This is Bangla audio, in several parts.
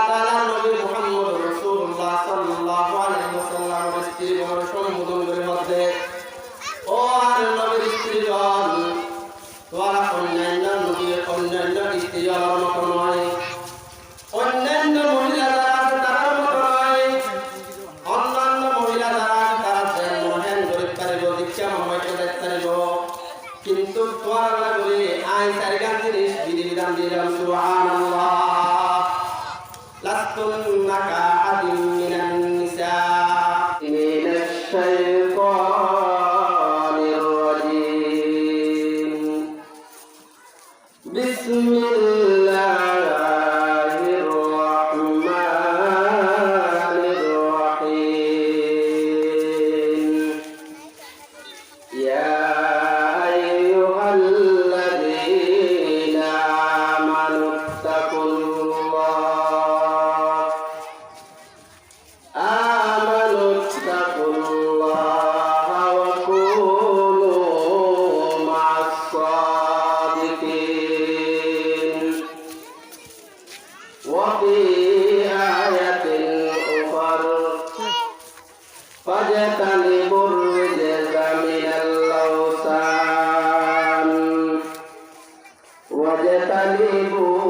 তাআলা নবী মুহাম্মদ রাসূলুল্লাহ সাল্লাল্লাহু আলাইহি ওয়াসাল্লামের স্ত্রীগণ সম্বোধন করে মধ্যে ও আর নবীর স্ত্রীগণ তোমরা অন্যান্য স্ত্রীগণের মতো নয়, অন্যান্য মহিলা যারা আছে তার মতো নয়, অন্যান্য মহিলা যারা আছে তারা মহেন গরিব পারিব দীক্ষা মহামাইকে দেখতে পারিব, কিন্তু তোমরা করে আইন সারিগান জিনিস বিধিবিধান দিলাম। সুবহানাল্লাহ। লাস্তুন্না কাআদিম মিনান নিসা মিনাশ শাইতানির রাজীম। বিসমিল্লাহির রাহমানির রাহিম। ইয়া وفي آية أخرى فاجتنبوا الرجس من الأوثان واجتنبوا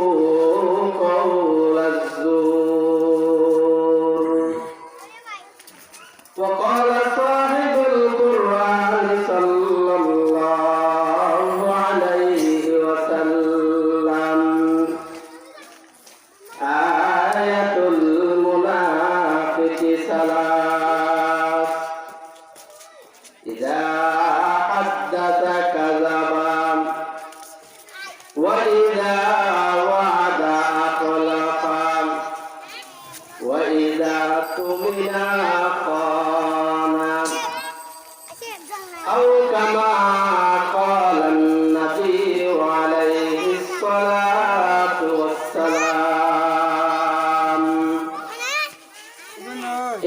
قول الزور. وقال صاحب القرآن صلى الله عليه وسلم آية المنافق ثلاث: إذا حدث كذب وإذا وعد أخلف وإذا اؤتمن خان، أو كما قال النبي عليه الصلاة والسلام: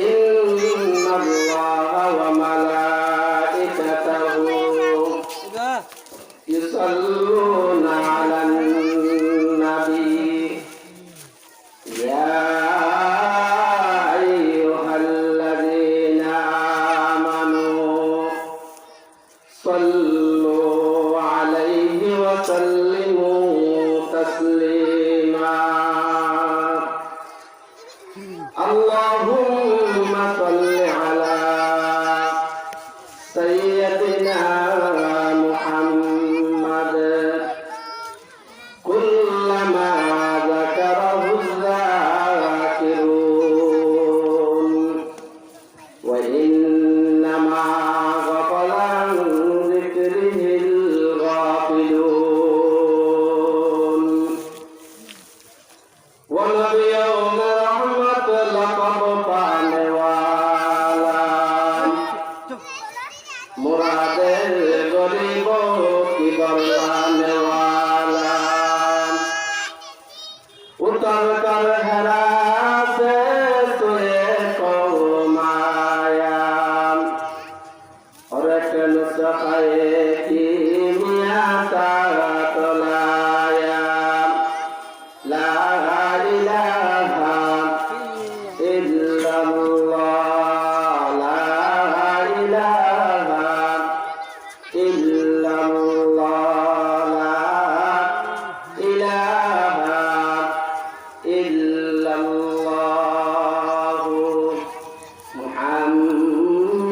إن الله وملائكته يصلون على النبي يا أيها الذين آمنوا صلوا عليه وسلموا تسليما. اللهم صل على سيدنا محمد كلما ذكره الذاكرون وإنما غفل عن ذكره الغافلون. واليوم رحمة لقد पाने वाला मुरादे गरीबों की बरसाने वाला उतर कर हरा से सोए को माया और एक नुस्खे की मियां तारा तोलाया. ला इलाहा इल्लल्लाह, ला इलाहा इल्लल्लाह, ला इलाहा इल्लल्लाह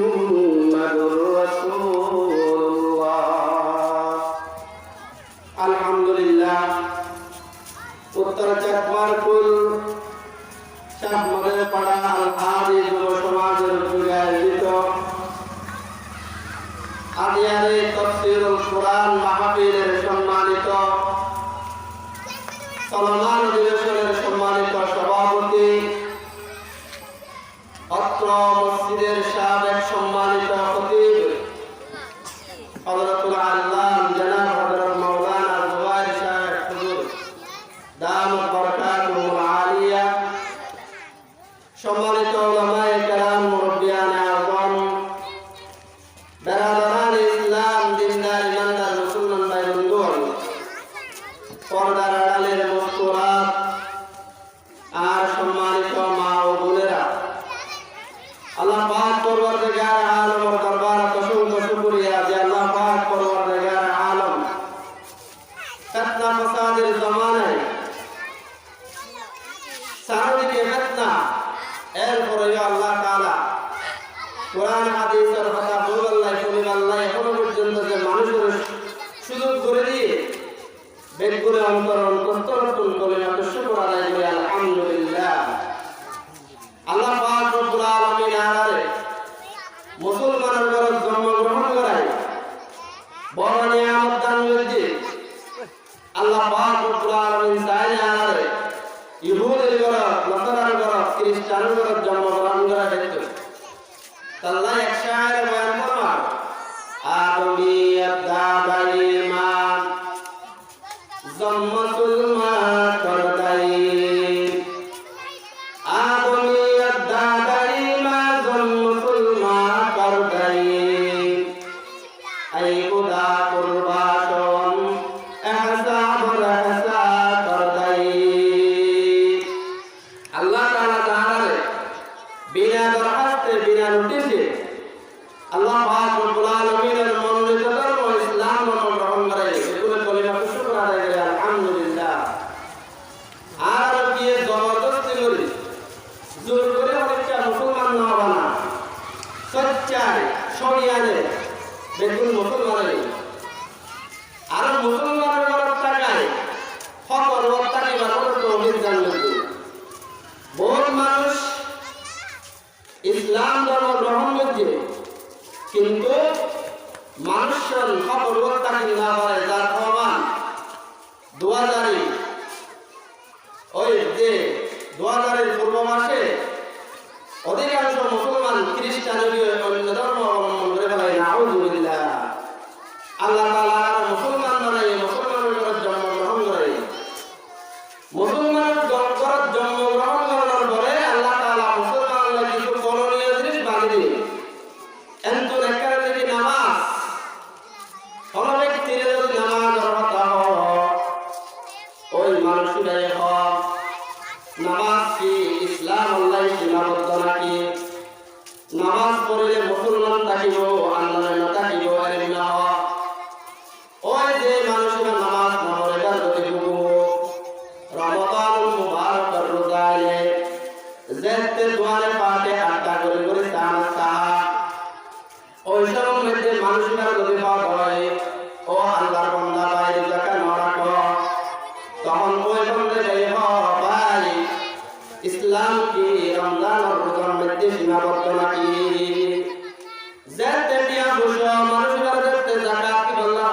मुहम्मदुर রাসূলুল্লাহ. আলহামদুলিল্লাহ। উত্তর চাকমারকুল শাহমদের পাড়া আল-হাদি যুব সমাজের উদ্যোগে আয়োজিত আদিয়ারে তাফসীরুল কুরআন মাহফিলের সম্মানিত চলমান অধিবেশনের সম্মানিত সভাপতি, অত্র মসজিদের সাবেক সম্মানিত খতিব হযরতুল আল্লাম জনাব হযরত মাওলানা জুবাইর সাহেব হুজুর দামাত বরকাতুহুল আলিয়া, সম্মানিত উলামায়ে কেরাম, মুরব্বিয়ানে আযম, বেরাদারান ইসলাম, দিনদার ইমানদার মুসলমান ভাই বন্ধুগণ, পর্দার আড়ালের মুস্কুরাত আর সম্মানিত মা ও বোনেরা, আল্লাহ পাক পরওয়ারদিগার আলমের দরবারে অসংখ্য শুকরিয়া যে আল্লাহ পাক পরওয়ারদিগার আলম ফিতনা ফাসাদের জামানায় চারিদিকে ফিতনা, এরপরে আল্লাহ তাআলা কোরআন হাদিসের কথা বলল্লাই শুনিবাল্লাই এখনো পর্যন্ত যে মানুষের সুযোগ করে দিয়ে বেগুনে অন্তরণ প্রত্যর্পণ করে শুকর আদায় করি আলহামদুলিল্লাহ। আল্লাহ পাক রব্বুল আলামিন আলারে মুসলমানের ঘরে জন্মগ্রহণ করায় বড় নিয়ামত দান করেছে। আল্লাহ পাক রব্বুল আলামিন চায় না আলারে ইহুদের ঘরে, নাসারার ঘরে, খ্রিস্টানের ঘরে জন্মগ্রহণ করা দেখতো। আল্লাহ এক শায়ের বয়ান ফরমান, আদমিয়ত দাবাই মা জম্মাতুল মা করদাই, আদমিয়ত দাবাই মা জম্মাতুল মা করদাই, আই খুদা কুরবাতন এহসা বরহসা করদাই। আল্লাহ তাআলা তাআলা বিনা দরখাস্তে বিনা নোটিশে আল্লাহ পাক রব্বুল আলামিনের মনোনীত ধর্ম ইসলাম গ্রহণ করে এগুলো কলিমা শুকর আদায় করে আলহামদুলিল্লাহ। আর কি জবরদস্তি করে জোর করে অনেকটা মুসলমান না বানা সচ্চাই শরিয়ানে বেগুন মুসলমান আর মুসলমানের ঘরের টাকায় ফকর ওয়াক্তাকি বা কোনো অভিযান করবে। বহু মানুষ ইসলাম ধর্ম গ্রহণ করছে কিন্তু মানুষজন খবর ওয়াক্তাকি না করে, যার প্রমাণ 2000 ওই যে 2000 পূর্ব মাসে অধিকাংশ মুসলমান খ্রিস্টান অন্য ধর্ম অবলম্বন করে ফেলে। নাউযুবিল্লাহ। আল্লাহ তাআলা মুসলমান বানাই মুসলমানের ঘরে জন্মগ্রহণ করে, মুসলমানের ঘরে জন্মগ্রহণ করার পরে আল্লাহ তাআলা মুসলমানদের কিছু করণীয় জিনিস বানিয়ে দিলেন। এন্তন একবারে যদি নামাজ কোনো ব্যক্তির যদি নামাজ কথা ওই মানুষটাই হক নামাজ কি ইসলাম আল্লাহ সীমাবদ্ধ নাকি, নামাজ পড়লে মুসলমান থাকিব আল্লাহ না থাকিব এর না ওই যে মানুষের নামাজ না পড়ে তার যতটুকু রমাদানুল মুবারকের রোজায় যেতে দুয়ারে পাটে আড্ডা করে করে সাহা ওই সময় মধ্যে মানুষের যদি হয় ও আল্লাহর বান্দা বাইরে টাকা না রাখো, তখন ওই বন্ধে যাই ভাই ইসলাম কি রমজান আর রোজার মধ্যে সীমাবদ্ধ নাকি, যেতে দিয়া বসে মানুষের যেতে যাকাত কি বললা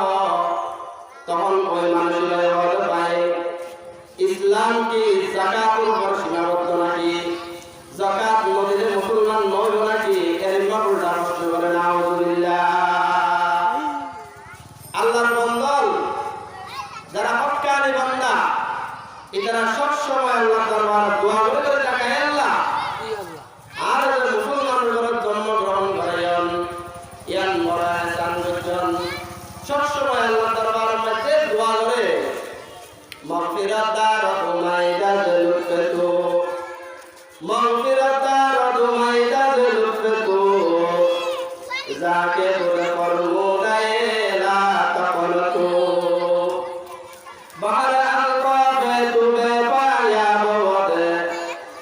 তখন ওই মানুষের হলো ভাই ইসলাম কি যাকাতের উপর সীমাবদ্ধ নাকি, যাকাত নদীতে মুসলমান নয় নাকি, এর উল্টা প্রশ্ন করে। নাউযুবিল্লাহ। আল্লাহর বন্দর যারা হক্কানি বান্দা এরা সব সময় আল্লাহর দরবারে দোয়া করে টাকা আল্লাহ আর মুসলমানের ঘরে জন্মগ্রহণ করেন ইয়ান মরা সাংগঠন সব সময় আল্লাহর দরবারের মধ্যে দোয়া করে মাগফিরাতার রহমাইদা লুতফতু মাগফিরাতার রহমাইদা লুতফতু যাকে বলে করমু গায়লা তকলতু বাহারা আলবা বেতুবে পায়া বদে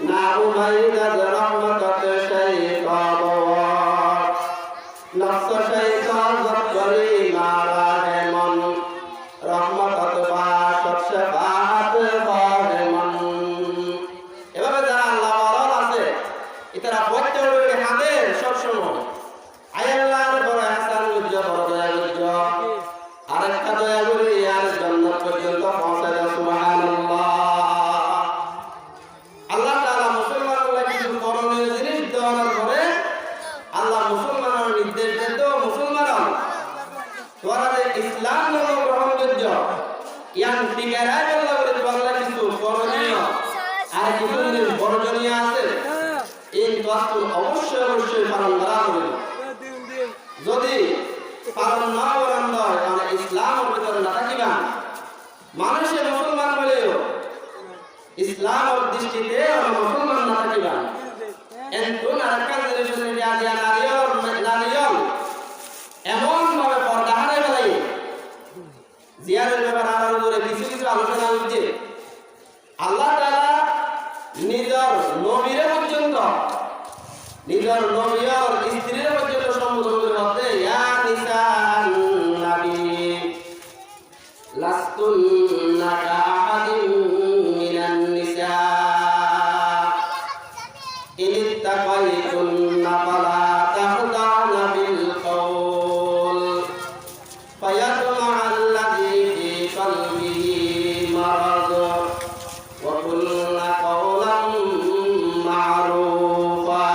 না উমাইদা রহমতত শাইতান নফস শাইতান জবরি মারা হে মন রহমতত বাশত শাফাত হে মন। এভাবে যারা আল্লাহ ওয়ালা আছে এরা প্রত্যেককে হাদের সব সময় আল্লাহর বড় ihsan উজ্জ বড় দয়া উজ্জ আরেকটা দয়া করে আর জান্নাত পর্যন্ত পৌঁছায় দাও সুবহানাল্লাহ। আল্লাহ তাআলা মুসলমানদের কিছু করণীয় জিনিস দেওয়ার পরে আল্লাহ মুসলমানের নির্দেশ দেন তো মুসলমান তোরা ইসলাম গ্রহণ করছ ইয়ান টিকারা আল্লাহ বলে তোরা কিছু করণীয় আর কিছু জিনিস বর্জনীয় আছে এই বস্তু অবশ্যই অবশ্যই পালন করা হবে। যদি পালন না করেন তাহলে ইসলামের ভিতরে না থাকিবা মানুষের মুসলমান বলেও ইসলামের দৃষ্টিতে মুসলমান না থাকিবা এন্তুন আরেকটা জেনারেশনে দিয়া নারীয় এমন ভাবে পর্দা হারাই ফেলাই জিয়ারের ব্যাপারে আমার উপরে কিছু কিছু আলোচনা হচ্ছে আল্লাহ তাআলা নিজের নবীর পর্যন্ত নিজের নবীর স্ত্রীর পর্যন্ত সম্বোধন করে বলতে ইয়া নিসান নবী লাস্তুন্না কাআহাদিন মিনান নিসা ইন ইত্তাকাইতুন্না ফালা তাখদা'না বিল কওল ফায়াতমা আল্লাযী ফী কলবিহি মারাদ ওয়া কুল্লা কওলান মা'রুফা।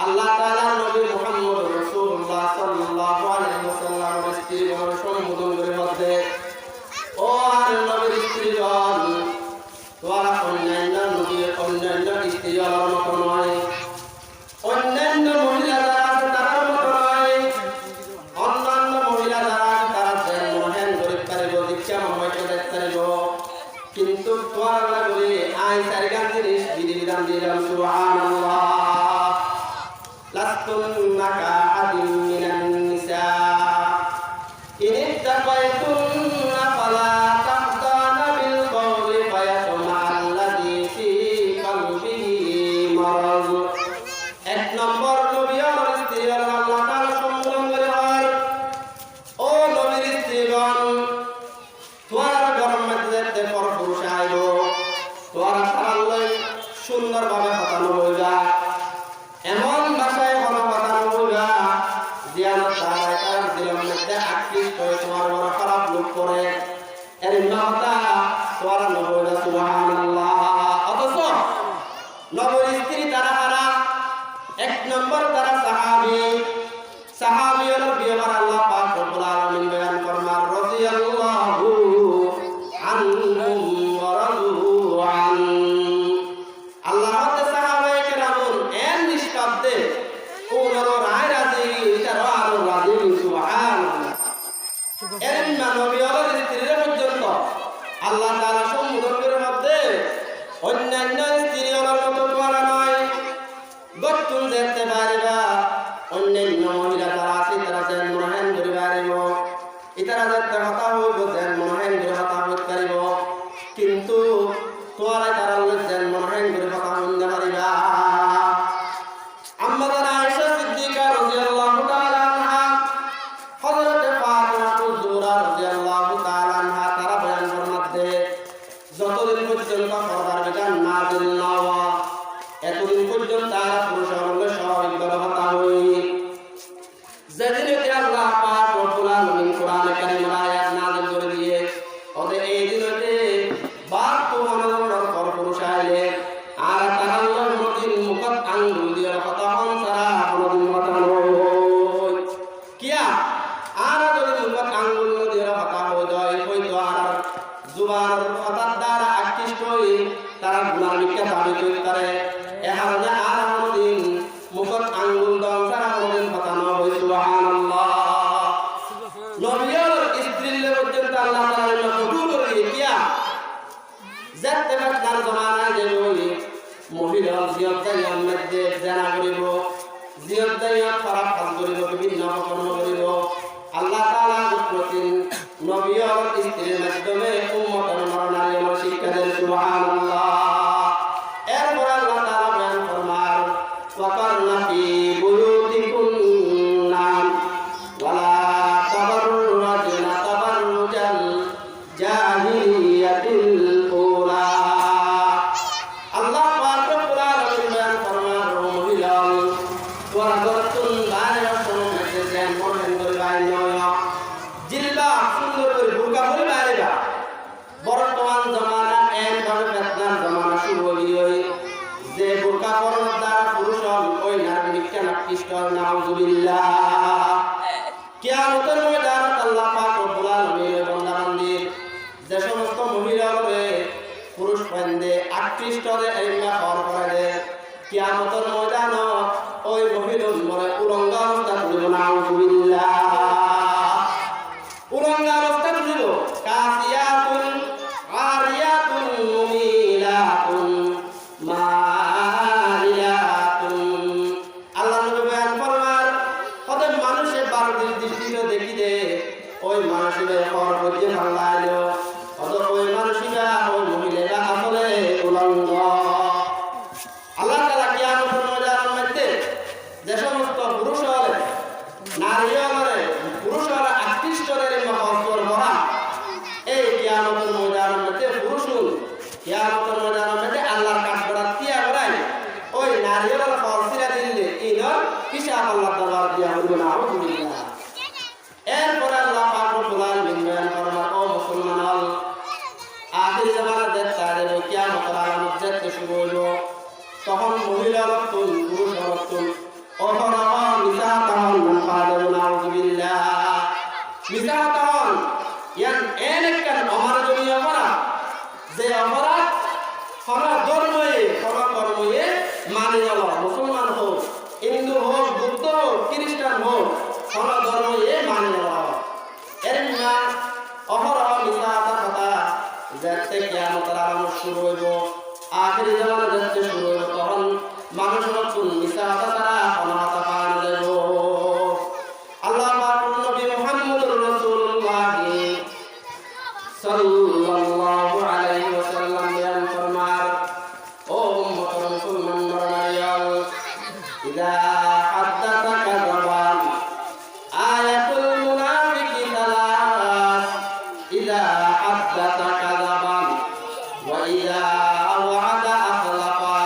আল্লাহ তাআলা নবী মুহাম্মদ রাসূলুল্লাহ সাল্লাল্লাহু আলাইহি ওয়াসাল্লামের স্ত্রীগণ সম্বোধন করে বলতে ও আর নবীর স্ত্রীগণ তোমরা অন্যান্য নবীর অন্যান্য স্ত্রীগণের মতো নয়, অন্যান্য মহিলা যারা আছে তার মতো নয়, অন্যান্য মহিলা যারা আছে তারা যেন মহেন গরিব পারিব দীক্ষা মহমাইকে দেখতে পারিব, কিন্তু তোমরা বলে আই সারিগান জিনিস বিধিবিধান দিলাম সুবহানাল্লাহ। লাস্তুন্না কাআহাদিন মিনান নিসা ইন ইত্তাকাইতুন্না ফালা তাখদা'না বিল কওলি ফায়াতমা আল্লাযী ফী কলবিহি মারাদ। এক নম্বর নবী আর স্ত্রীগণ আল্লাহ তাআলা সম্বোধন করে হয় ও নবীর স্ত্রীগণ তোমার গরম মধ্যে পরপুরুষ আইব তোমার সারাল্লাই সুন্দরভাবে হতানো হইবা এমন ভাষায় কোনো কথা বলবা যেন তার দিলের মধ্যে আকৃষ্ট হয়ে তোমার বড় খারাপ লোক করে এর কথা তোমার নবীরা সুবহানাল্লাহ। অথচ নবীর স্ত্রী তারা হারা এক নম্বর তারা সাহাবী হলো বিয়েবার আল্লাহ পাক রব্বুল আলামিন বয়ান ফরমান রাদিয়াল্লাহু আনহুম ওয়া রাদু আন। আল্লাহ আমাদের সাহাবায়ে কেরামুন এর নিষ্পাদ্দে ওনার রায় রাজি তার আর রাজি সুবহানাল্লাহ। এর নবী হলো স্ত্রীর পর্যন্ত আল্লাহ তাআলা সম্বোধন করে মধ্যে অন্যান্য স্ত্রীগুলোর মতো তোমরা নয়, গতুন দেখতে পারিবা অন্যান্য মহিলা যারা আছে তারা যেন মহেন ধরে পারিব ইতারা যাতে কথা হইব যেন মহেন ধরে কথা হইতে পারিব, কিন্তু তোমরা তারা যেন মহেন ধরে কথা হইতে পারিবা। আম্মাজান আয়েশা সিদ্দিকা রাদিয়াল্লাহু তাআলা আনহা হযরত ফাতিমা কুজুরা রাদিয়াল্লাহু তাআলা আনহা তারা বয়ান ফরমাতে যতদিন পর্যন্ত পর্দার বিধান নাযিল না হওয়া এতদিন পর্যন্ত তারা পুরুষের সঙ্গে স্বাভাবিকভাবে কথা হই। যেদিন এতে আল্লাহ পাক রব্বুল আলামিন কোরআনে কারীমের আয়াত নাযিল করে দিয়ে ওদের এই দিনতে বাপ তো মনোরণের পরপুরুষ আইলে আর তারা নদীর মুখত আঙ্গুল দিয়ে কথা হন তারা কোনোদিন কথা নয় কিয়া আর যদি মুখত আঙ্গুল দিয়ে কথা হয়ে যায় হয়তো আর জুবান কথার দ্বারা আকৃষ্ট হয়ে তারা গুনার মিথ্যা দাবি করতে পারে এহারণে আর কোনোদিন মুখত আঙ্গুল দেওয়া তারা কোনোদিন কথা নয় সুবহানাল্লাহ। নবীর স্ত্রীর পর্যন্ত আল্লাহ তাআলা কবুল করে দিয়া যাতে বাচ্চার জমানায় যে মহিলা জিয়ত দাইয়ার মধ্যে জানা করিব জিয়ত দাইয়ার খারাপ কাজ করিব বিভিন্ন কর্ম করিব আল্লাহ তাআলা প্রতিদিন নবীর স্ত্রীর মাধ্যমে উম্মতের মরণালী শিক্ষা দেন সুবহানাল্লাহ। এরপর আল্লাহ তাআলা বয়ান ফরমান ওয়াকারনা ফি বুয়ুতিকুন্না ওয়ালা তাবাররুজনা তাবাররুজাল জাহিলিয়াতিল উলা। আল্লাহ পাক রব্বুল আলামিন বয়ান ফরমান ও মহিলা তোমরা গতুন বাইরে সমুদ্রে যেন মরণ করে বাইরে নয় জিলবা সুন্দর করে বুরকা পরে বাইরে বর্তমান জমানা এমন ফেতনার জমানা শুরু হয়ে যে বুরকা পরার দ্বারা পুরুষ ওই নারী বিজ্ঞান আকৃষ্ট নাউজুবিল্লাহ। কিয়ামতের ময়দানে আল্লাহ পাক রব্বুল আলামিনের বান্দাবান্দির যে সমস্ত মহিলা হবে পুরুষ বন্দে আকৃষ্ট রে এমনা হওয়ার পরে কিয়ামতের ময়দানে ওই মহিলা মরে উলঙ্গ অবস্থা তুলিব নাউজুবিল্লাহ। উলঙ্গ অবস্থা তুলিব কাসিয়াতুন আরিয়া ময়দানের মধ্যে আল্লাহর কাঠ করার তিয়া করাই ওই নারীরা ফল সিরা দিলে ইনর হিসাব আল্লাহ দরবার দিয়া হইবে না আলহামদুলিল্লাহ। এরপরে আল্লাহ পাক রব্বুল আলামিন বয়ান ফরমান ও মুসলমান আখির জামানা দেখতা যাবে কিয়ামতের আলামত দেখতে শুরু হইব তখন মহিলা রক্তন পুরুষ রক্তন অহরহ মিসাতাহন মান কাদারু নাউযুবিল্লাহ মিসাতাহন ইয়ান এনেকান আমার জমি অপরাধ যে অপরাধ হরা ধর্ময়ে হরা কর্ময়ে মানে যাওয়া মুসলমান হোক হিন্দু হোক বুদ্ধ হোক খ্রিস্টান হোক হরা ধর্ময়ে মানে যাওয়া এর না অহরহ মিসাতা কথা দেখতে কিয়ামতের আলামত শুরু হইব আখির জামানা দেখতে শুরু হইব তখন মানুষ নতুন মিসাতা তারা অনাহত পান যাইব। আল্লাহ পাক নবী মুহাম্মদুর রাসূলুল্লাহ সাল্লাল্লাহু আলাইহি ওয়াসাল্লাম বয়ান ফরমান ও উম্মত মুসলমান নরনারীয়াল ইযা হাদ্দাতা কাযাবান আয়াতুল মুনাফিকি সালাস ইযা হাদ্দাতা কাযাবান ওয়া ইযা ওয়া'আদা আখলাফা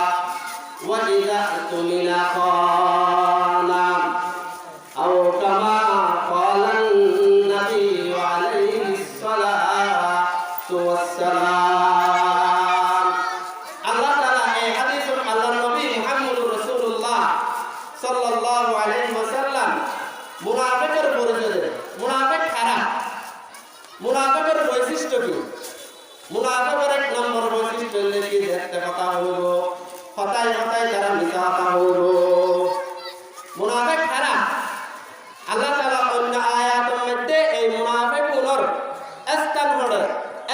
ওয়া ইযা তুমিনা খানা আও কামা ক্বালান নাবিয়্যু আলাইহিস সালাতু ওয়াস সালাম। আল্লাহ তাআলা এই হাদিসে আল্লাহর নবী মুহাম্মদুর রাসূলুল্লাহ সাল্লাল্লাহু আলাইহি ওয়াসাল্লাম মুনাফিকের পরিচয় দেন। মুনাফিক কারা? মুনাফিকের বৈশিষ্ট্য কি? মুনাফিকের এক নম্বর বৈশিষ্ট্য হলো কি দেখতে কথা হইব হতায় হতায় যারা মিথ্যা কথা হইব। মুনাফিক কারা? আল্লাহ তাআলা অন্য আয়াতের মধ্যে এই মুনাফিকুনের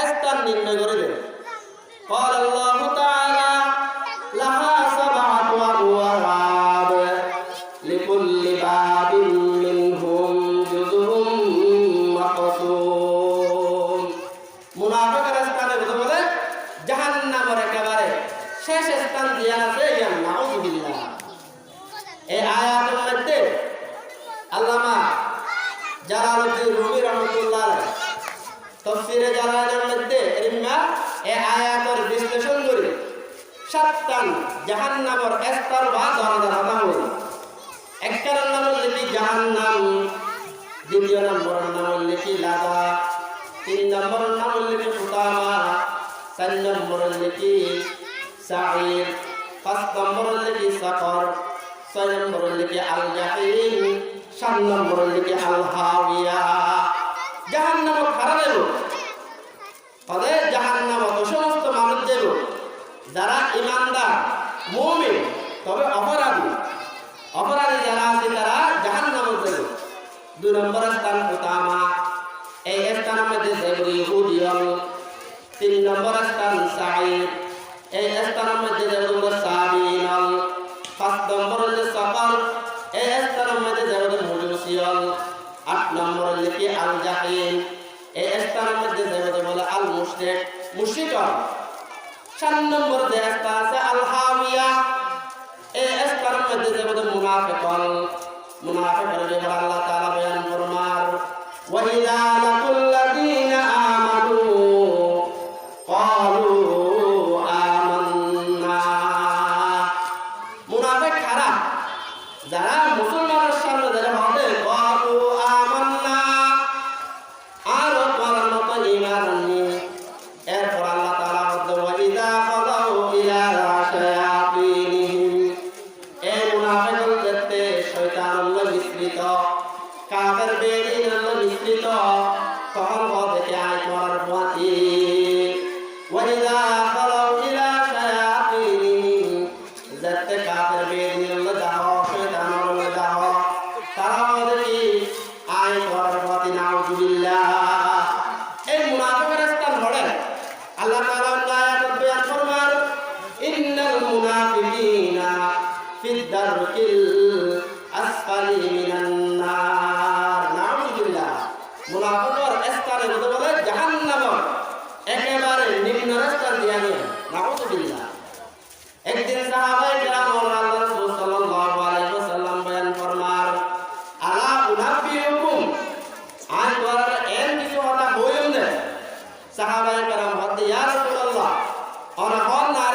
স্থান নির্ণয় করে দেন। قال الله تعالى لها سبعة أبواب لكل باب منهم جزء مقسوم। মুনাফিকের স্থানের কথা বলে জাহান্নামের একেবারে শেষ স্থান দিয়া আছে ইয়া নাউযুবিল্লাহ। এই আয়াতের মধ্যে আল্লামা জালালউদ্দিন রুমি রাহমাতুল্লাহ আলাইহি তাফসীরে জালালের মধ্যে ইরমা এই আয়াতের বিশ্লেষণ করে সাতটান জাহান্নামের স্তর বা দরজা রাখা হয়েছে। একটা নাম হলো কি জাহান্নাম, দ্বিতীয় নম্বরের নাম হলো কি লাযা, তিন নম্বরের নাম হলো কি হুতামা, চার নম্বর হলো কি সাঈর, পাঁচ নম্বর হলো কি সাকর, ছয় নম্বর হলো কি আল জাহিম, সাত নম্বর হলো কি আল হাওিয়া। জাহান্নাম খারাপ দেব তবে জাহান্নাম সমস্ত মানুষ দেব যারা ইমানদার মুমিন তবে অপরাধী যারা আছে তারা জাহান্নামে দেব। দুই নম্বর স্থান হুতামা, এই স্থানের মধ্যে দেব ইহুদিয়ল। তিন নম্বর স্থান সাঈর, এই স্থানের মধ্যে দেব সাবিনল। পাঁচ নম্বর হলো সাকর, এই স্থানের মধ্যে দেব মুজুসিয়ল। আট নম্বর হলো কি আল জাহিম, এই স্থানের মধ্যে দেব বলে আল মুশরিকল। সাত নম্বর যে স্থান আছে আল হাওিয়া, এই স্থানের মধ্যে দেব মুনাফিকল। মুনাফিকের ব্যাপারে আল্লাহ তাআলা বয়ান ফরমান ওয়া ইযা লাকুল লাযীনা আমানু ক্বালু আমান্না। মুনাফিক কারা? যারা মুসলমানের সামনে যারা হবে ক্বালু আমান্না আর বলার মতো ঈমান আননি। এরপর আল্লাহ তাআলা বলেন ওয়া ইযা ক্বালাউ ইলা শায়াতিনিহিম, এই মুনাফিকদের দেখতে শয়তান মিশ্রিত, কাফের বেঈন মিশ্রিত, তখন দেখে আয় করার পথে ওয়া ইযা ক্বালাউ ইলা শায়াতিনিহিম, দেখতে কাফের বেঈন দাও শয়তান দাও তারা দেখি আয় করার পথে নাউযুবিল্লাহ। এই মুনাফিকের স্থান হলে আল্লাহ তাআলা আয়াত বয়ান ফরমান ইন্নাল মুনাফিকিনা ফিদ দারকিল আসফালি মিনান নার। নাউযুবিল্লাহ। মুনাফিকের স্থানের কথা বলে জাহান্নামের একেবারে নিম্ন স্থান দিয়া নিয়ে। নাউযুবিল্লাহ। একদিন সাহাবায়ে কেরাম আল্লাহর রাসূল সাল্লাল্লাহু আলাইহি ওয়াসাল্লাম বয়ান ফরমান আলা উনাবিয়ুকুম, আজ বলার এর কিছু কথা বলুন। সাহাবায়ে কেরাম বলতে ইয়া রাসূলুল্লাহ, আমরা হন না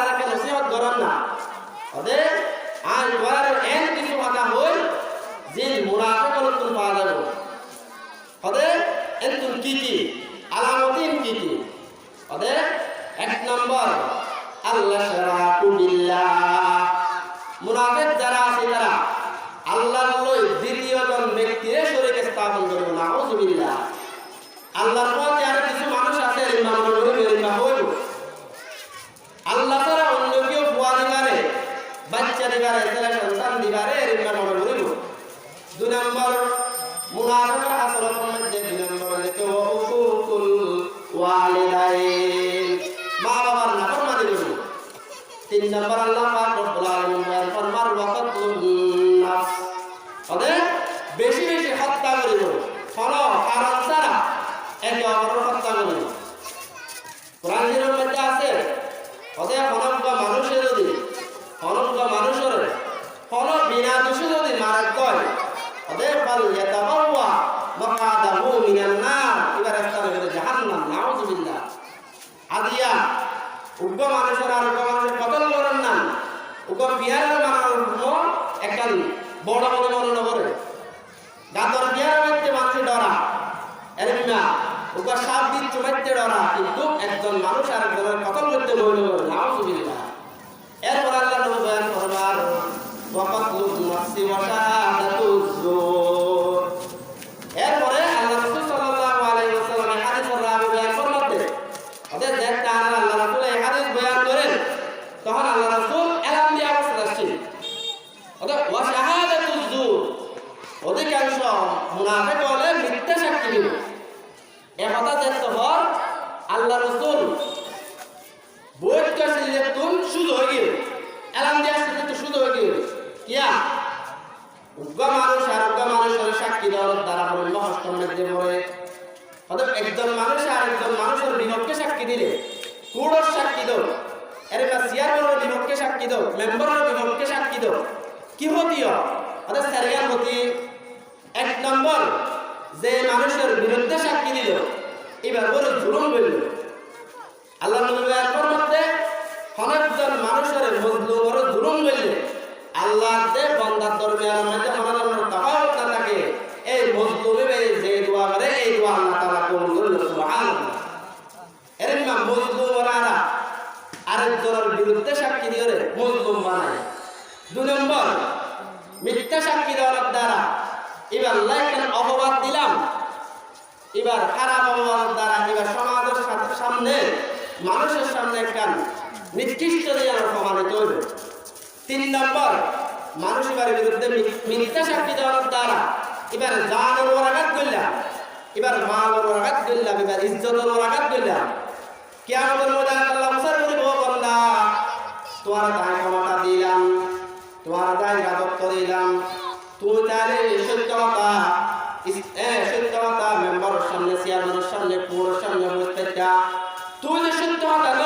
বিল্লাহ। মুনাফিক যারা আছে তারা আল্লাহর লই দ্বিতীয় জন ব্যক্তির শরীক স্থাপন করে। নাউযু বিল্লাহ। আল্লাহর পথে আর কিছু মানুষ আছে ইমাম নবী ইমাম হইব আল্লাহ তারা অন্য কেউ বুয়া দিবারে, বাচ্চা দিবারে, ছেলে সন্তান দিবারে ইমাম নবী হইব। দুই নম্বর মুনাফিকের আচরণের মধ্যে দুই নম্বর লেখে ওয়াকুল ওয়ালিদাইন, মা বাবার নাফরমানি করব। তিন নম্বর আল্লাহ পাক রব্বুল আলামিন বলেন ফরমান ওয়াকাতুন নাফস, ওদের বেশি বেশি হত্যা করিব, কোনো কারণ ছাড়া একে অপরের হত্যা করিব। কোরআনের মধ্যে আছে ওদের অনগ্য মানুষের যদি মানুষের কোনো বিনা দোষে যদি মারা যায় ওদের ফাল ইয়াতাবাওয়া মাকাদাহু মিনান নার, এবার রাস্তার ভিতরে জাহান্নাম। নাউযু বিল্লাহ। আদিয়া উগ্র মানুষের আর উগ্র মানুষের কতল করেন না, উগ্র বিহারের মানুষ একটা বড় বড় মরণ করে গাদর বিহারের মধ্যে মানুষের ডরা এরমিনা উগ্র সাপ দিন চুমাইতে ডরা, কিন্তু একজন মানুষ আর একজনের কতল করতে বইল করে। নাউযু বিল্লাহ। এরপর আল্লাহ নবী বয়ান করবার ওয়াকাতুল নাফসি ওয়া শাহাদাতুজ জুর। এরপরে আল্লাহ রাসূল সাল্লাল্লাহু আলাইহি ওয়াসাল্লাম হাদিসের রাবি বয়ান করলেন ওদের দেখটা আল্লাহ রাসূল এই হাদিস বয়ান করেন তখন আল্লাহ রাসূল এলান দিয়ে অবস্থা আসছে ওদের ওয়া শাহাদাতুজ জুর। অধিকাংশ মুনাফিক বলে মিথ্যা সাক্ষী দিবে। এই কথা দেখতে পর আল্লাহ রাসূল বৈধ কাছে তুন শুধু হয়ে গেল, এলান দিয়ে আসছে তো শুধু হয়ে গেল কিয়া উগ্র মানুষ আর উগ্র মানুষের সাক্ষী দেওয়ার দ্বারা বলে মহাষ্টম মধ্যে পড়ে। অর্থাৎ একজন মানুষ আর একজন মানুষের বিপক্ষে সাক্ষী দিলে কুড়োর সাক্ষী দাও, এরকম চেয়ারম্যানের বিপক্ষে সাক্ষী দাও, মেম্বারের বিপক্ষে সাক্ষী দাও, কি হতিও অর্থাৎ সারিয়ার হতি। এক নম্বর যে মানুষের বিরুদ্ধে সাক্ষী দিল এবার বড় জুলুম বলল। আল্লাহ নবী এরপর মধ্যে অনেকজন মানুষের মজলুমের জুলুম বললে আল্লাহ দে বান্দার দরমিয়ানের মধ্যে অনেক তফাৎ না থাকে। এই মজলুমে যে দোয়া করে এই দোয়া আল্লাহ তাআলা কবুল করল। সুবহানাল্লাহ। এরকম মজলুমরা আরেকজনের বিরুদ্ধে সাক্ষী দিয়ে মজলুম বানায়। দুই নম্বর মিথ্যা সাক্ষী দেওয়ার দ্বারা এবার লাইকেন অপবাদ দিলাম, এবার খারাপ অপবাদের দ্বারা এবার সমাজের সামনে মানুষের সামনে একটা নিকৃষ্ট দিয়ে প্রমাণিত হইবে। তিন নম্বর মানুষ এবার বিরুদ্ধে মিথ্যা সাক্ষী দেওয়ার দ্বারা এবার জানের আঘাত করলাম, এবার মালের আঘাত করলাম, এবার ইজ্জতের আঘাত করলাম। কিয়ামতের ময়দানে আল্লাহ মুসার বলিব বান্দা তোমার দায় ক্ষমতা দিলাম, তোমার দায় রাজত্ব দিলাম, তুমি তাহলে সত্য কথা মেম্বারের সামনে, চেয়ারম্যানের সামনে, পুরের সামনে বসতে তুই যে সত্য কথা ন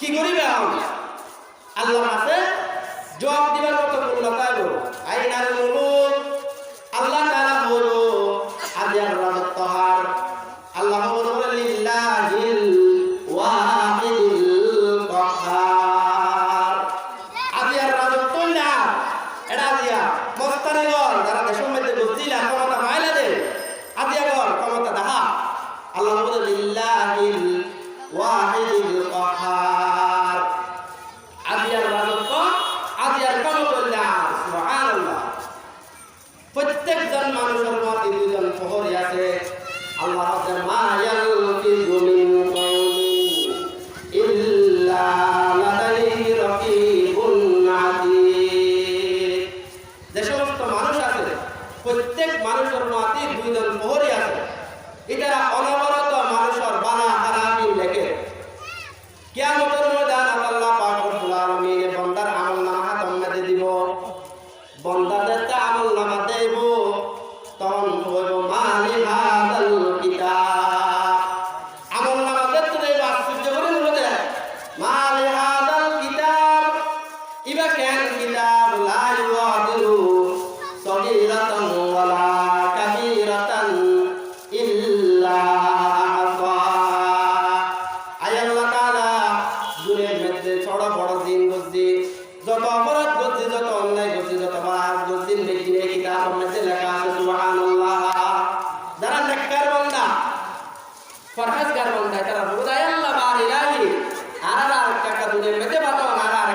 কি করিবে আল্লাহ কাছে জবাব দিবার মতো পূর্ণতায় বলো। আইনার মুলুক আল্লাহ তাআলা বলো আদিয়ার রাজত্ব হার আল্লাহ বলো লিল্লাহিল ওয়াহিদিল কাহ্হার। আদিয়ার রাজত্ব না এটা আদিয়া মস্তানি গর যারা দেশের মধ্যে বসছিল ক্ষমতা মাইলা দে আদিয়া গর ক্ষমতা দাহা আল্লাহ বলো লিল্লাহিল ওয়াহিদিল কাহ্হার। আদিয়ার রাজত্ব আদিয়ার ক্ষমতা। সুবহানাল্লাহ। প্রত্যেকজন মানুষের মধ্যে দুজন প্রহরী আছে। আল্লাহ বলেন মা ইয়ালফিযু মিন কাওলিন ইল্লা লাদাইহি রাকীবুন আতীদ। যে সমস্ত মানুষ আছে প্রত্যেক মানুষের মধ্যে দুজন প্রহরী আছে, এটা অনবরত মানুষের বানা খারাপি লেখে। কিয়ামতের ময়দানে আল্লাহ পাক রব্বুল আলামিন বান্দার আমলনামা হাতের মধ্যে দিব, বান্দাদের আমলনামা দেব, তখন বলবো মালি হাদাল কিতাব। আমলনামা দেখতে দেব আশ্চর্য করে বলতে মালি হাদাল কিতাব, ইবা কেন কিতাব লা ইউআদিলু সগীরাতান ওয়ালা কাবীরাতান ইল্লা যত অপরাধ করছি, যত অন্যায় করছি, যত বাদ করছি দেখি এই কিতাবের মধ্যে লেখা আছে। সুবহানাল্লাহ। যারা নেককার বান্দা পরহেজগার বান্দা তারা বুঝায় আল্লাহ বারিলাহি আর আর কাকা দুনিয়ার মধ্যে বাতো আর আর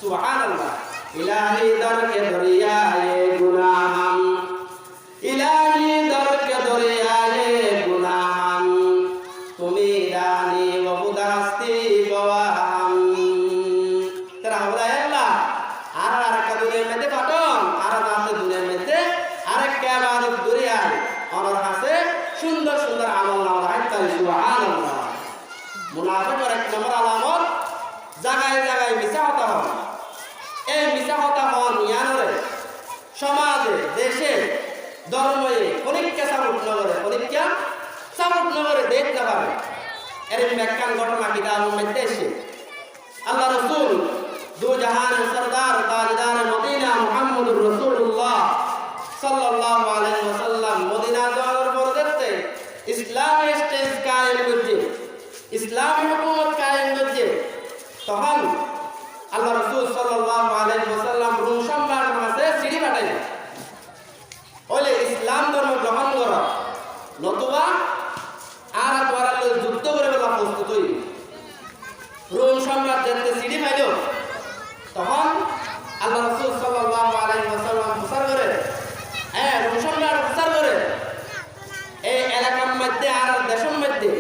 সুবহানাল্লাহ। ইলাহি দরকে দরিয়ায়ে গুনাহাম, ইলাহি দরকে দরিয়ায়ে গুনাহাম, তুমি রানী বহুদা হস্তি গওয়াহাম। তারা বলে আল্লাহ আর একটা দুনিয়ার মধ্যে পাঠান, আর নাতে দুনিয়ার মধ্যে আরেকটা বারুদ দরিয়ায় অনর হাসে সুন্দর সুন্দর আমল নামা হাইতাল। সুবহানাল্লাহ। মুনাফিকের এক নম্বর আলামত জায়গায় জায়গায় মিছা কথা হন। এই মিছা কথা হন ইয়ানরে সমাজে দেশে ধর্মে পরীক্ষা সামুট নগরে পরীক্ষা সামুট নগরে দেখতে পারে। এর ব্যাখ্যান ঘটনা কিতাবের মধ্যে এসে আল্লাহ রাসূল দু জাহানের সরদার তাজদার মদিনা মুহাম্মদুর রাসূলুল্লাহ সাল্লাল্লাহু আলাইহি ওয়াসাল্লাম মদিনা যাওয়ার পর দেখতে ইসলামী স্টেজ কায়েম করছে, ইসলামী হুকুমত কায়েম করছে। তখন আল্লাহ রাসূল সাল্লাল্লাহু আলাইহি ওয়াসাল্লাম রুম সম্রাটের কাছে চিঠি পাঠাইলেন, বলে ইসলাম ধর্ম গ্রহণ করো নতুবা আর তোমার যুদ্ধ করে বলা প্রস্তুত হই। রোম সম্রাট দেখতে চিঠি পাইল। তখন আল্লাহ রাসূল সাল্লাল্লাহু আলাইহি ওয়াসাল্লাম প্রচার করে, রোম সম্রাট প্রচার করে এই এলাকার মধ্যে আর দেশের মধ্যে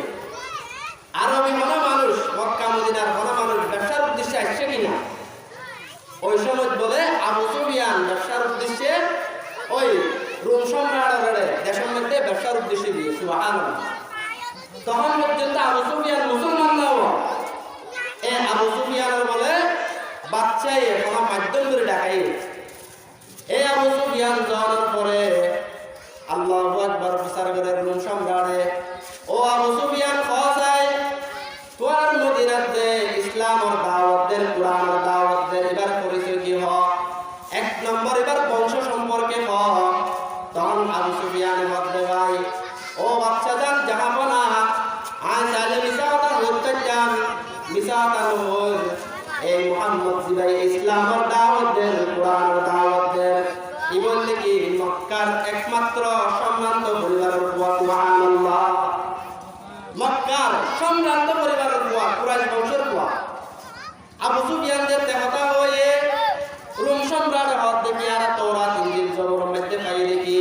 আরবি কোনো মানুষ মক্কা মদিনার কোনো মানুষ ব্যবসার উদ্দেশ্যে আসছে কিনা। ওই সময় বলে আবু সুফিয়ান ব্যবসার উদ্দেশ্যে ওই রোম সম্রাটের দেশের মধ্যে ব্যবসার উদ্দেশ্যে দিয়ে। সুবহানাল্লাহ। তখন পর্যন্ত আবু সুফিয়ান মুসলমান না হওয়া আবু সুফিয়ানের বলে বাচ্চাই কোনো মাধ্যম করে ডাকাই। এই আবু সুফিয়ান যাওয়ার পরে আল্লাহু আকবার প্রচার করে রোম সম্রাটে, ও আবু সুফিয়ান খসাই তোমার মদিনাতে ইসলামের দাওয়াতের কোরআনের দাওয়াতের এবার পরিচয় কি হয়? এক নম্বর এবার বংশ সম্পর্কে হয়। তখন আবু সুফিয়ান বলতে ভাই ও বাচ্চা যান যাহাবো না আজ চাইলে মিশা কথা বলতে চান মিশা কথা নয়। এই মুহাম্মদ জিবাই ইসলামের দাওয়াতের কোরআনের দাওয়াতের কি বললে কি মক্কার একমাত্র সম্ভ্রান্ত পরিবারের উপর। সুবহানাল্লাহ। মক্কার সম্ভ্রান্ত পরিবারের উপর কুরাইশ বংশের উপর আবু সুফিয়ান যে দেহতা হয়ে রোম সম্রাটের হাত দেখি আর তওরাত ইনজিল জবরের মধ্যে পাই দেখি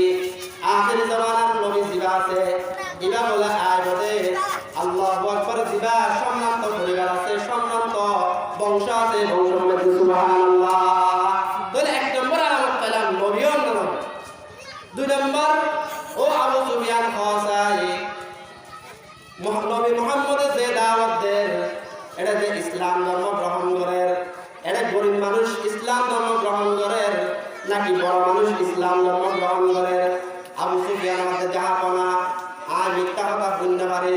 আখির জামানার নবী জিবা আছে ইবা বলে আয় বলে আল্লাহু আকবার জিবা সম্ভ্রান্ত পরিবার আছে, সম্ভ্রান্ত বংশ আছে, বংশের মধ্যে। সুবহানাল্লাহ। তাহলে এক নম্বর আলামত পেলাম নবীও নবী। দুই নম্বর ও আবু সুফিয়ান খসাই নবী মুহাম্মদের যে দাওয়াত দেন এটা যে ইসলাম ধর্ম গ্রহণ করে, এটা গরিব মানুষ ইসলাম ধর্ম গ্রহণ করে নাকি বড় মানুষ ইসলাম ধর্ম গ্রহণ করে? আবু সুফিয়ান আমাদের জাহাপনা আর মিথ্যা কথা শুনতে পারে।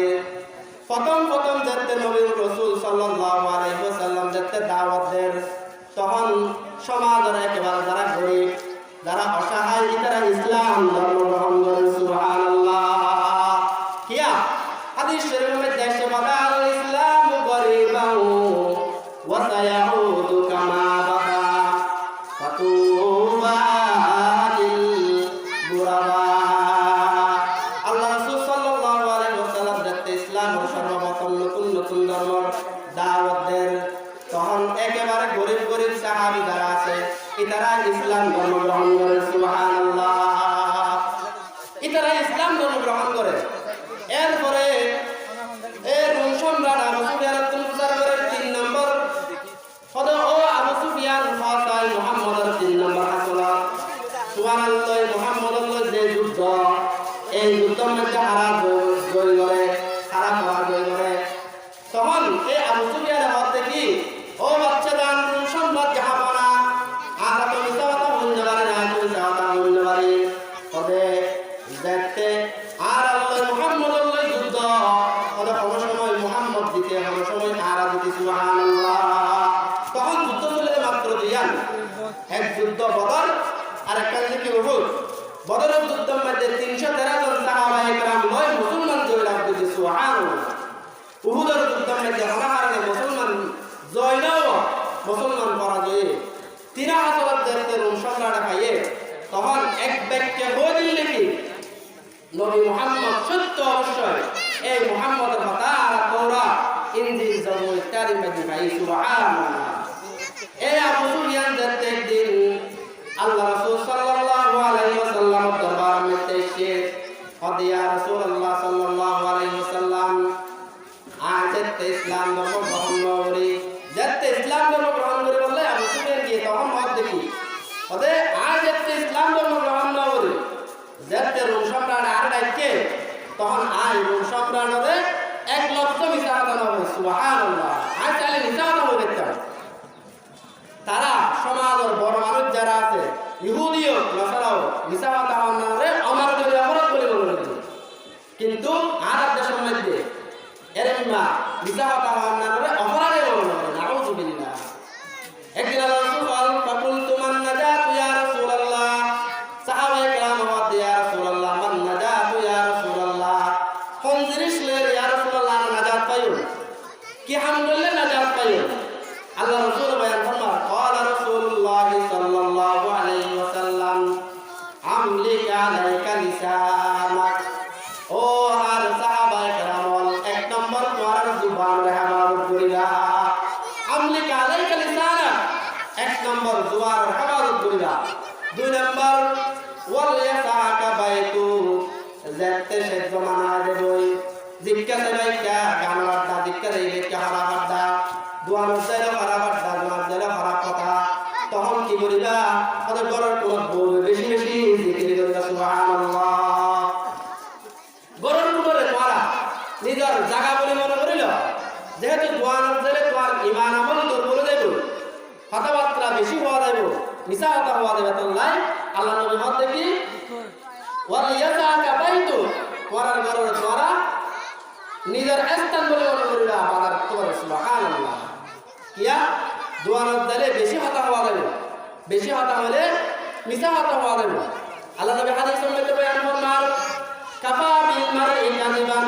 প্রথম যেতে নবী রাসূল সাল্লাল্লাহু আলাইহি ওয়াসাল্লাম যেতে দাওয়াত দেন তখন সমাজের একেবারে যারা গরিব যারা অসহায় তারা ইসলাম ধর্ম গ্রহণ করে। সুবহানাল্লাহ। কিয়া হাদিস শরীফের মধ্যে এসে বলা আল ইসলামু গরিবাউ ওয়া সায়াউদু কামা বাদা ফাতুবা লিল গুরাবা। আল্লাহ রাসূল সাল্লাল্লাহু আলাইহি ওয়াসাল্লাম দেখতে ইসলামের সর্বপ্রথম নতুন ধর্মের দাওয়াত দেন তখন একেবারে গরিব সাহাবী যারা আছে এরা ইসলাম ধর্ম গ্রহণ করে। সুবহানাল্লাহ। এরা ইসলাম ধর্ম গ্রহণ করে। এরপরে রোম সম্রাট আবু সুফিয়ান প্রচার করে 3 নম্বর পদ ও আবু সুফিয়ান খসাই মুহাম্মদের 3 নম্বর আসলা। সুবহানাল্লাহ। মুহাম্মদের যে যুদ্ধ এই যুদ্ধের মধ্যে হারা জয় করে হারা পাওয়া জয় করে তখন এই আবু সুফিয়ানের হাত দেখি ও বাচ্চা দান রোম সম্রাট জাহাপনা আর তো মিথ্যা কথা বলতে পারে না, তুমি কথা বলতে পারে তবে দেখতে আর আল্লাহ মুহাম্মদের যুদ্ধ তবে কোনো সময় মুহাম্মদ দিতে কোনো সময় আরা দিতে। সুবহানাল্লাহ। তখন যুদ্ধ চলে মাত্র 2 এক যুদ্ধ বদর আর একটা কি উহুদ। বদরের যুদ্ধের মধ্যে 313 জন সাহাবায়ে কেরাম 9 মুসলমান জয়লাভ করেছে। সুবহানাল্লাহ। উহুদের যুদ্ধের মধ্যে হারাহারে মুসলমান জয় নাও মুসলমান পরাজয় 13 দেখতে রোম সম্রাট খাইয়ে তখন এক ব্যক্তি বলিল কি নবী মুহাম্মদ সত্য অবশ্যই এই মুহাম্মদের কথা আর তওরাত ইনজিল জবর ইত্যাদি মধ্যে পাই। সুবহানাল্লাহ। এই আবু ওদের আজ যেতে ইসলাম ধর্ম গ্রহণ না করি যেতে রোম সম্রাট আর ডাইকে তখন আজ রোম সম্রাটের 1 লক্ষ মিশা কথা হবে সুবহানাল্লাহ আজ চাইলে মিশা কথা হবে তারা সমাজের বড় মানুষ যারা আছে ইহুদিও নাসারাও মিশা কথা হওয়ার আমার যদি অপরাধ বলে বলে কিন্তু আর দেশের মধ্যে এরকম মিশা কথা হওয়ার অপরাধে বলে নাউযুবিল্লাহ একদিন আল্লাহ রাসূল ফাকুলতু মান নাজাতু ইয়া রাসূলুল্লাহ সাহাবায়ে কেরাম বলতে ইয়া রাসূলুল্লাহ মান নাজাতু ইয়া রাসূলুল্লাহ কোন জিনিস লয়ে ইয়া রাসূলুল্লাহ নাজাত পাইও কি হামদুলিল্লাহ নাজাত পাইও আল্লাহ রাসূল বয়ান ফরমান ক্বালা রাসূলুল্লাহ সাল্লাল্লাহু আলাইহি ওয়াসাল্লাম আমলিক আলাইকা লিসানাক ও আর সাহাবায়ে কেরাম 1 নম্বর তোমার জুবান হেফাজত করিবা আমলিক আলাইকা লিসানাক 1 নম্বর জুবান হেফাজত করিবা 2 নম্বর ওয়াল ইয়াসাকা বাইতু যাতে সে জমানা দেবই জিজ্ঞাসা বাইকা গানার দা জিজ্ঞাসা এইকে হারাবার দা দুয়ার দেলে হারাবার দা দুয়ার দেলে হারাপ কথা তখন কি করিবা ওদের গরর কোন বলবে বেশি বেশি জিকির করিবা সুবহানাল্লাহ গরর কোরে তোরা নিজের জায়গা বলে মনে করিল যেহেতু দুয়ার দেলে তোমার ঈমান আমল দুর্বল দেব কথাবার্তা বেশি হওয়া দেব মিছা কথা হওয়া দেব তাই আল্লাহ নবী হতে কি ওয়াল ইয়াসাকা বাইতু ওয়ারার গরর তোরা নিজের স্থান বলে মনে করিবা বাজার তোমার সুবহানাল্লাহ কিয়া দুয়ার দেলে বেশি কথা হওয়া দেব বেশি কথা হলে মিছা কথা হওয়া দেব আল্লাহ নবী হাদিসে মধ্যে বয়ান ফরমান কাফা বিল মারই কাযিবান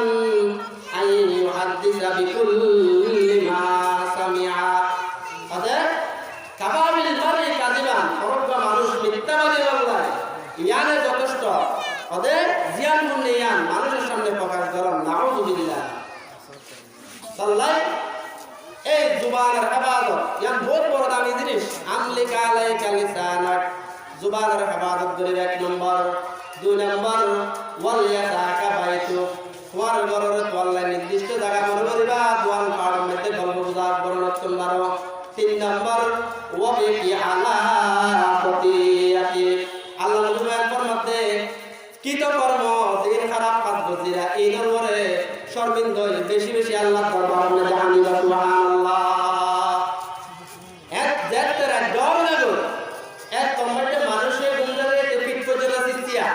আই ইউহাদ্দিসা বিকুল্লি মা সামিআ আদা কাফা বিল মারই কাযিবান পরোক্ষ মানুষ মিথ্যাবাদী বলে ইয়ানে যথেষ্ট ওদের জিয়ান মুনিয়ান মানুষের সামনে প্রকাশ করেন নাউযুবিল্লাহ সাল্লাই এই জুবানের হেফাজত ইয়ান বহুত বড় দামি জিনিস আমলিক আলাইকা লিসানাক জুবানের হেফাজত করে 1 নম্বর 2 নম্বর ওয়াল ইয়াসাকা বাইতু তোমার ঘরের তোয়াল্লা নির্দিষ্ট জায়গা মনে করিবা দোয়ান পাড়ের মধ্যে গল্প বুঝার বর্ণনা করবারো 3 নম্বর ওয়াবিকি আলা প্রতিয়াতি আল্লাহ নবীর ফরমাতে কৃতকর্ম দিন খারাপ কাজ করছিরা এই নরবরে শর্মিন্দ বেশি বেশি আল্লাহ দরবারে মধ্যে আনিবা সুবহানাল্লাহ এক জাতের ডর লাগো এক কমতে মানুষের গুণারে পিঠ পর্যন্ত সিস্তিয়া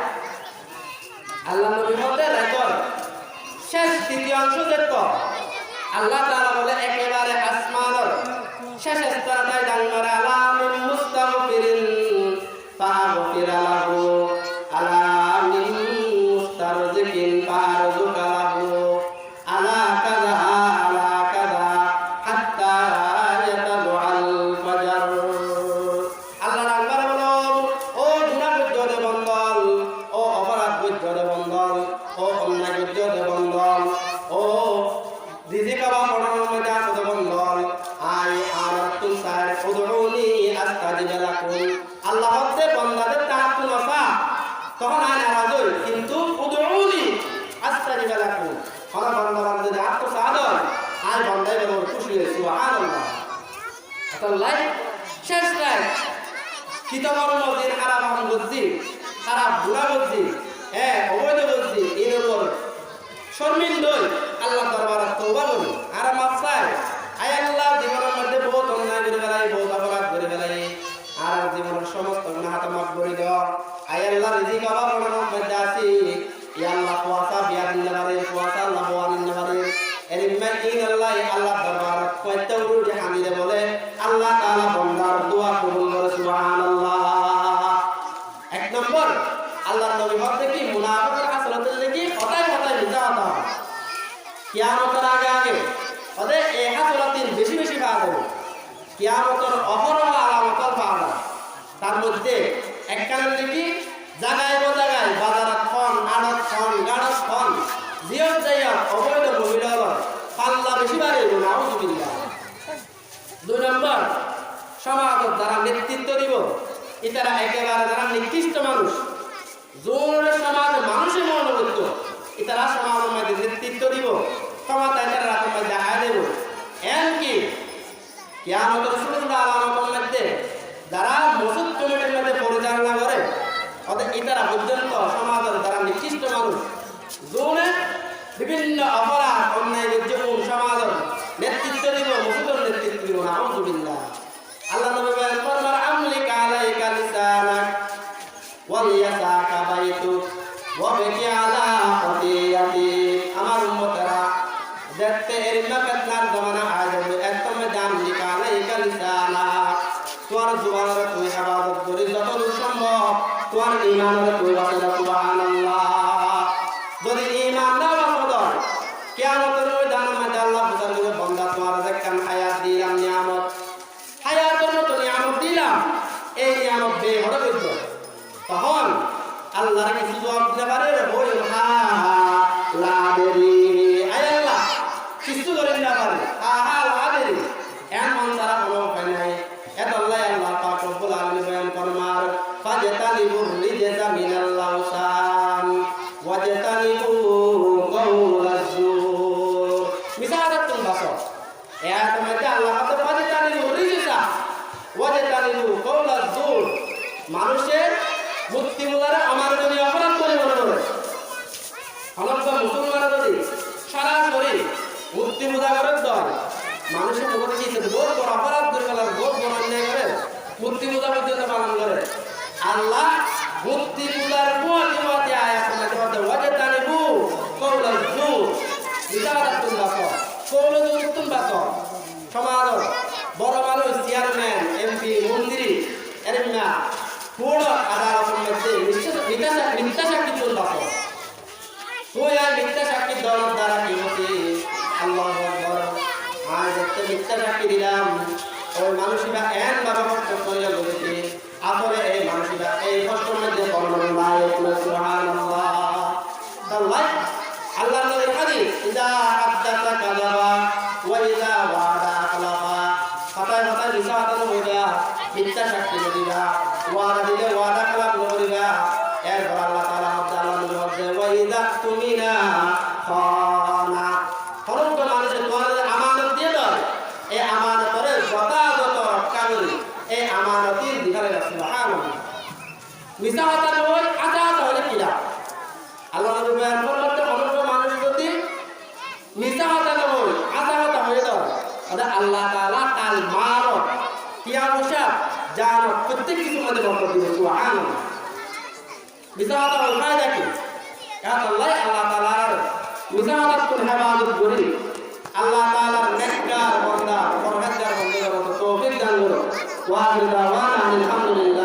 আল্লাহ নবী বলতে রেকর্ড শেষ তৃতীয় অংশ দেখো আল্লাহ তাআলা বলে একেবারে আসমানের শেষ স্তরটাই ডাঙ্গারে আলামিন মুস্তাগফিরিন ফাগফিরা লাহু আলামিন মুস্তারজিকিন ফারজুকা লাহু আলা কাযা হাত্তা ইয়াতালুআল ফাজর আল্লাহ আকবার বলো ও গুনাহ বুঝতে বন্ধন ও অপরাধ বুঝতে বন্ধন ও অন্যায় বুঝতে বন্ধন ও রিজিকা বা পড়ানোর মধ্যে আসতে বন্ধন আই আমাতুল সার উদউনি আস্তাজিব লাকুম আল্লাহ হচ্ছে বান্দাদের তাআত্তু নফা তখন আয় নারাজ হই কিন্তু উদউনি আস্তাজিব লাকুম ওরা বান্দারা যদি আত্ম সাধন আয় বান্দায় বড় খুশি হই সুবহানাল্লাহ আল্লাহ শেষ রাত কিতাবর মধ্যে খারাপ আমল করছি খারাপ গুনাহ করছি অবৈধ করছি এর উপর শর্মিন্দ আল্লাহ দরবারে তওবা করি আর মাফ চাই আয় আল্লাহ জীবনের মধ্যে বহুত অন্যায় করে ফেলাই বহুত অপরাধ করে ফেলাই আর জীবনের সমস্ত গুনাহ মাফ করে দাও আয় আল্লাহ রিজিক আবার বানানোর মধ্যে আছি ইয়া আল্লাহ কুয়াসা বিয়া দিনবারে কুয়াসা আল্লাহ ওয়ান দিনবারে এরিমা ইন আল্লাহ আল্লাহ দরবারে কয়টা উরুদি হামিদে বলে আল্লাহ তাআলা বান্দার দোয়া কবুল করে সুবহানাল্লাহ 1 নম্বর আল্লাহ নবী হতে কি মুনাফিকের আসলতে দেখি কথায় কথায় মিথ্যা কথা কিয়ামতের আগে ওদের এই হাসলাতিন বেশি বেশি পাওয়া যাবে কিয়ামতের অপরহ আলামতল পাওয়া যায় তার মধ্যে একখানে দেখি জায়গায় বাজারাত খন আড়ত খন গাড়ত খন জিয়ত যাইয়া অবৈধ মহিলা পাল্লা বেশি বাড়ে নাউযুবিল্লাহ 2 নম্বর সমাজত যারা নেতৃত্ব দিব এটারা একেবারে যারা নিকৃষ্ট মানুষ জোরের সমাজ মানুষের মনোনীত এটারা সমাজের মধ্যে নেতৃত্ব দিব ক্ষমতা এটারা রাতের মধ্যে দেখা দেব এমনকি কিয়ামতের ছোট ছোট আলামতের মধ্যে যারা মসজিদ কমিটির মধ্যে পরিচালনা করে অর্থাৎ ইতারা পর্যন্ত সমাজের যারা নিকৃষ্ট মানুষ জোনে বিভিন্ন অপরাধ অন্যায় নির্যাতন সমাজের নেতৃত্ব দিব মসজিদের নেতৃত্ব দিব না আউযুবিল্লাহ আল্লাহ নবী বলেন ফরমান আমলিকা আলাইকা লিসানাক ওয়াল ইয়াসাকা বাইতুক ওয়া বিকি আলা খতিয়াতি আমার উম্মতরা দেখতে এর মাকাতনার জমানা আজ একদম আমলিকা আলাইকা লিসানাক তোমার জুবানের তুই ইবাদত করি যতদূর সম্ভব তোমার ঈমানের তুই বাঁচাও সুবহানাল্লাহ যদি ঈমান না বাঁচাও কিয়ামতের ময়দানে মধ্যে আল্লাহ বুঝাবে বান্দা তোমার দেখেন হায়াত দিলাম নিয়ামত হায়াতের মতো নিয়ামত দিলাম এই নিয়ামত বেহরে করতে তখন আল্লাহর কিছু জবাব দিতে পারে বই হা লা দেরি আয় আল্লাহ কিছু করে না পারে হা হা লা দেরি এমন তারা কোনো উপায় নাই এত আল্লাহ আল্লাহ পাক রব্বুল আলামিন বয়ান ফরমার ফাজতালিবুর রিজা মিনাল লাউসান ওয়াজতালিবু কাওলাজ জুর মিসালাতুন বাসর এত মধ্যে আল্লাহ পাক ফাজতালিবুর রিজা ওয়াজতালিবু কাওলাজ জুর মানুষের মুক্তি মুদারে আমার যদি অপরাধ করে মনে করে অনন্ত মুসলমানরা যদি সরাসরি মুক্তি মুদারের দল মানুষের মুক্তি দিতে বহুত বড় অপরাধ করে ফেলার বহুত বড় অন্যায় করে মুক্তি মুদা পর্যন্ত পালন করে আল্লাহ মুক্তি মুদার মুআতিবাতি আয়াত মধ্যে বলতে ওয়াজতানিবু কাওলাজ জুর বিদারাতুল বাসর কৌলতুল বাসর সমাজ বড় মানুষ চেয়ারম্যান এমপি মন্ত্রী এরমা পুরো আদালতের মধ্যে মিথ্যা সাক্ষী চলবে তুই আর মিথ্যা সাক্ষী দলের দ্বারা কি হচ্ছে আল্লাহু আকবার আর দেখতে মিথ্যা সাক্ষী দিলাম ওই মানুষরা এন বাবা কষ্ট করে বলেছে আসলে এই মানুষরা এই কষ্টের মধ্যে বর্ণনা নাই সুবহানাল্লাহ তাআলা আল্লাহ নবীর হাদিস ইদা হাদাসা কাযাবা ওয়া ইদা ওয়াদা আখলাফা কথায় কথায় মিথ্যাবাদন হইবা মিথ্যা সাক্ষী দিবা ওয়াদা দিলে ওয়াদা খেলাপ করিবা এরপর আল্লাহ তাআলা বলেন ওয়া ইদা তুমিনা খানা হরন্ত মানুষের তোমাদের আমানত দিয়ে দাও এই আমানতের যথাযথ রক্ষা করি এই আমানতের দিকে সুবহানাল্লাহ মিথ্যাবাদন হয় আজাদ হলে কিলা আল্লাহ নবী বয়ান করলেন হরন্ত মানুষ যদি মিথ্যাবাদন হয় আজাদ হয়ে দাও তাহলে আল্লাহ তাআলা তার মার কিয়ামত জানো প্রত্যেক কিছু মধ্যে বরকত দিবে সুবহানাল্লাহ মিথ্যাবাদন হয় দেখি আল্লাহ তাআলার মিথ্যাবাদন কোন হেফাজত করি আল্লাহ তাআলার নেককার বান্দা পরহেজগার বান্দাদের তৌফিক দান করো ওয়া আখিরু দাওয়ানা আলহামদুলিল্লাহ